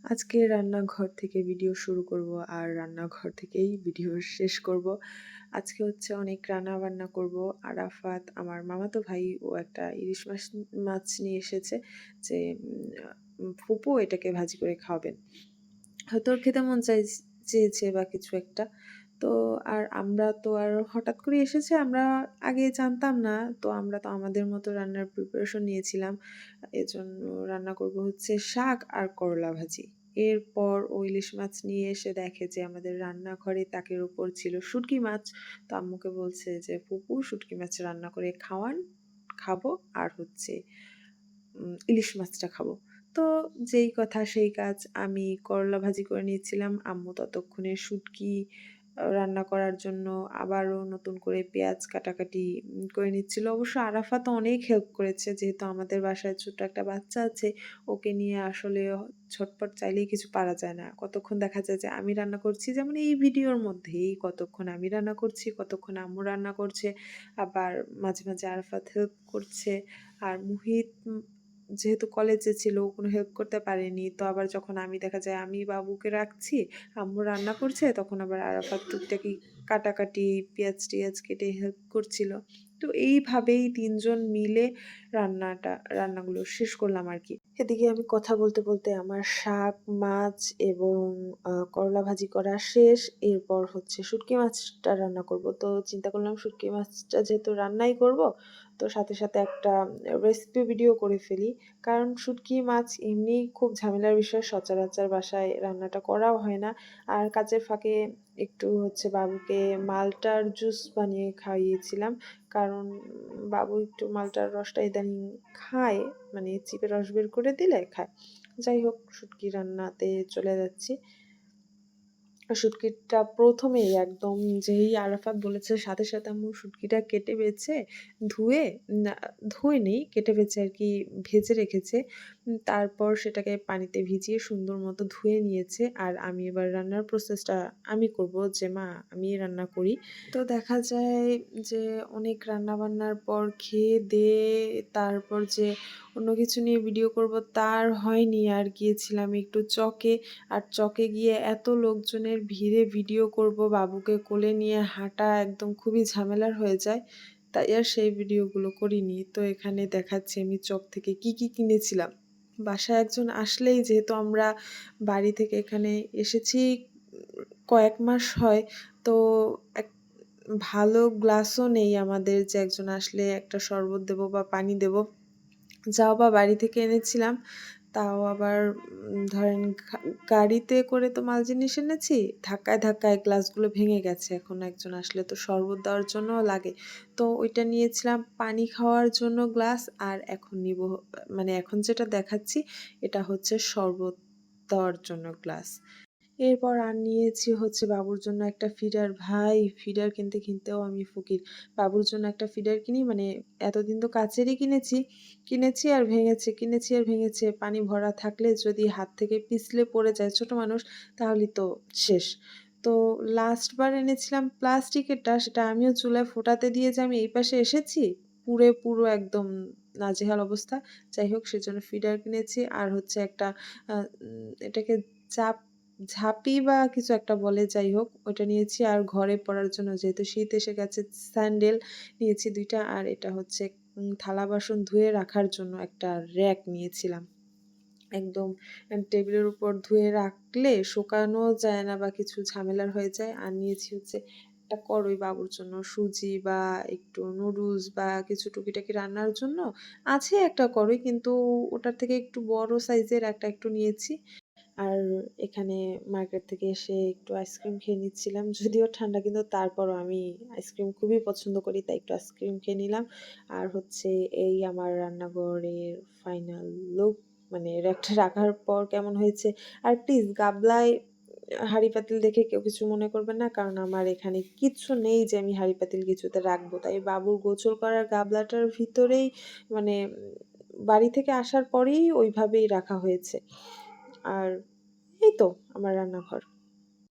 আজকে রান্নাঘর থেকে ভিডিও শুরু করব আর রান্নাঘর থেকেই ভিডিও শেষ করব। আজকে হচ্ছে অনেক রান্না-বান্না করব। আরাফাত আমার মামাতো ভাই ও একটা ইলিশ মাছ নিয়ে এসেছে যে ফুপু এটাকে ভাজি করে খাওয়াবেন। হয়তো ওর খেতে মন চেয়েছে বা কিছু একটা। তো আর আমরা তো আর হঠাৎ করে এসেছে, আমরা আগে জানতাম না। তো আমরা তো আমাদের মতো রান্নার প্রিপারেশন নিয়েছিলাম। এজন্য রান্না করব হচ্ছে শাক আর করলা ভাজি। এরপর ও ইলিশ মাছ নিয়ে এসে দেখে যে আমাদের রান্নাঘরে তাকের উপর ছিল শুটকি মাছ। তো আম্মুকে বলছে যে, "ফুপু শুটকি মাছ রান্না করে খাবো আর হচ্ছে ইলিশ মাছটা খাবো।" তো যেই কথা সেই কাজ, আমি করলা ভাজি করে নিয়েছিলাম। আম্মু ততক্ষণে শুটকি রান্না করার জন্য আবারও নতুন করে পেঁয়াজ কাটাকাটি করে নিচ্ছিল। অবশ্য আরাফাত অনেক হেল্প করেছে, যেহেতু আমাদের বাসায় ছোট্ট একটা বাচ্চা আছে। ওকে নিয়ে আসলে ঝটপট চাইলেই কিছু পারা যায় না। কতক্ষণ দেখা যায় যে আমি রান্না করছি, যেমন এই ভিডিওর মধ্যেই কতক্ষণ আমি রান্না করছি, কতক্ষণ আম্মু রান্না করছে। আবার মাঝে, মাঝে আরাফাত হেল্প করছে। আর মুহিত যেহেতু কলেজে ছিল, ও কোনো হেল্প করতে পারেনি। তো আবার যখন আমি দেখা যায় আমি বাবুকে রাখছি, আম্মু রান্না করছে, তখন আবার আরাফাত টুকটাকি কাটাকাটি পেঁয়াজ-টেয়াজ কেটে হেল্প করছিল। তো এইভাবেই ৩ জন মিলে রান্নাগুলো শেষ করলাম আরকি। এদিকে আমি কথা বলতে, বলতে আমার শাক, মাছ এবং করলা ভাজি করা শেষ। এরপর হচ্ছে শুটকি মাছটা রান্না করব। তো চিন্তা করলাম শুটকি মাছটা যেহেতু রান্নাই করব, তো সাথে, সাথে একটা রেসিপি ভিডিও করে ফেলি। কারণ শুটকি মাছ এমনিই খুব ঝামেলার বিষয়। সচরাচর বাসায় রান্নাটা করাও হয় না। আর কাজের ফাঁকে একটু হচ্ছে বাবুকে মালটার জুস বানিয়ে খাইয়েছিলাম। কারণ বাবু একটু মালটার রসটা ইদানিং খায়, মানে চিপে রস বের করে দিলে খায়। যাই হোক, শুটকি রান্নাতে চলে যাচ্ছি। শুটকিটা ১ম এই একদম যেই আরাফাত বলেছে সাথে, সাথে আম্মু শুটকিটা কেটে বেছে ধুয়ে না ধুয়নি, কেটে বেছে আরকি ভেজে রেখেছে। তারপর সেটাকে পানিতে ভিজিয়ে সুন্দর মতো ধুয়ে নিয়েছে। আর আমি এবার রান্নার প্রসেসটা আমি করব, যে মা আমিই রান্না করি। তো দেখা যায় যে অনেক রান্নাবান্নার পর খেয়ে-দেয়ে তারপর যে অন্য কিছু নিয়ে ভিডিও করব তার হয়নি। আর গিয়েছিলাম একটু চকে। আর চকে গিয়ে এত লোকজনের ভিড়ে ভিডিও করব, বাবুকে কোলে নিয়ে হাঁটা একদম খুবই ঝামেলার হয়ে যায়। তাই আর সেই ভিডিওগুলো করিনি। তো এখানে দেখাচ্ছি আমি চক থেকে কি, কি কিনেছিলাম। বাসায় একজন আসলেই, যেহেতু আমরা বাড়ি থেকে এখানে এসেছি কয়েক মাস হয়, তো এক ভালো গ্লাসও নেই আমাদের যে একজন আসলে একটা শরবত দেবো বা পানি দেবো। যাও বা বাড়ি থেকে এনেছিলাম, তাও আবার ধরেন গাড়িতে করে তো মাল জিনিস এনেছি, ধাক্কায়, ধাক্কায় গ্লাসগুলো ভেঙে গেছে। এখন একজন আসলে তো শরবত দেওয়ার জন্যও লাগে। তো ওইটা নিয়েছিলাম পানি খাওয়ার জন্য গ্লাস, আর এখন নিবো, মানে এখন যেটা দেখাচ্ছি এটা হচ্ছে শরবত দেওয়ার জন্য গ্লাস। এরপর আর নিয়েছি হচ্ছে বাবুর জন্য একটা ফিডার। ভাই ফিডার কিনতেও আমি ফকির। বাবুর জন্য একটা ফিডার কিনি, মানে এতদিন তো কাচেরই কিনেছি আর ভেঙেছে, কিনেছি আর ভেঙেছে। পানি ভরা থাকলে যদি হাত থেকে পিছলে পড়ে যায়, ছোট মানুষ, তাহলেই তো শেষ। তো লাস্ট বার এনেছিলাম প্লাস্টিকেরটা, সেটা আমিও চুলায় ফোটাতে দিয়ে যে আমি এই পাশে এসেছি, পুরো একদম নাজেহাল অবস্থা। যাই হোক, সেজন্য ফিডার কিনেছি। আর হচ্ছে একটা এটাকে চাপ ঝাঁপি বা কিছু একটা বলে, যাই হোক ওইটা নিয়েছি। আর ঘরে পরার জন্য, যেহেতু শীত এসে গেছে, স্যান্ডেল নিয়েছি ২ টা। আর এটা হচ্ছে থালা বাসন ধুয়ে রাখার জন্য একটা র‍্যাক নিয়েছিলাম। একদম টেবিলের উপর ধুয়ে রাখলে শুকানো যায় না বা কিছু ঝামেলার হয়ে যায়। আর নিয়েছি হচ্ছে একটা কড়াই বাবুর জন্য, সুজি বা একটু নুডলস বা কিছু টুকিটাকি রান্নার জন্য। আছে একটা কড়াই, কিন্তু ওটার থেকে একটু বড় সাইজের একটা একটু নিয়েছি। আর এখানে মার্কেট থেকে এসে একটু আইসক্রিম খেয়ে নিচ্ছিলাম। যদিও ঠান্ডা, কিন্তু তারপরও আমি আইসক্রিম খুবই পছন্দ করি, তাই একটু আইসক্রিম খেয়ে নিলাম। আর হচ্ছে এই আমার রান্নাঘরের ফাইনাল লুক, মানে র্যাকটা রাখার পর কেমন হয়েছে। আর প্লিজ গামলায় হাঁড়ি-পাতিল দেখে কেউ কিছু মনে করবেন না, কারণ আমার এখানে কিচ্ছু নেই যে আমি হাঁড়ি-পাতিল কিছুতে রাখবো। তাই বাবুর গোসল করার গামলাটার ভিতরেই, মানে বাড়ি থেকে আসার পরেই ওইভাবেই রাখা হয়েছে। আর এই তো আমার রান্নাঘর।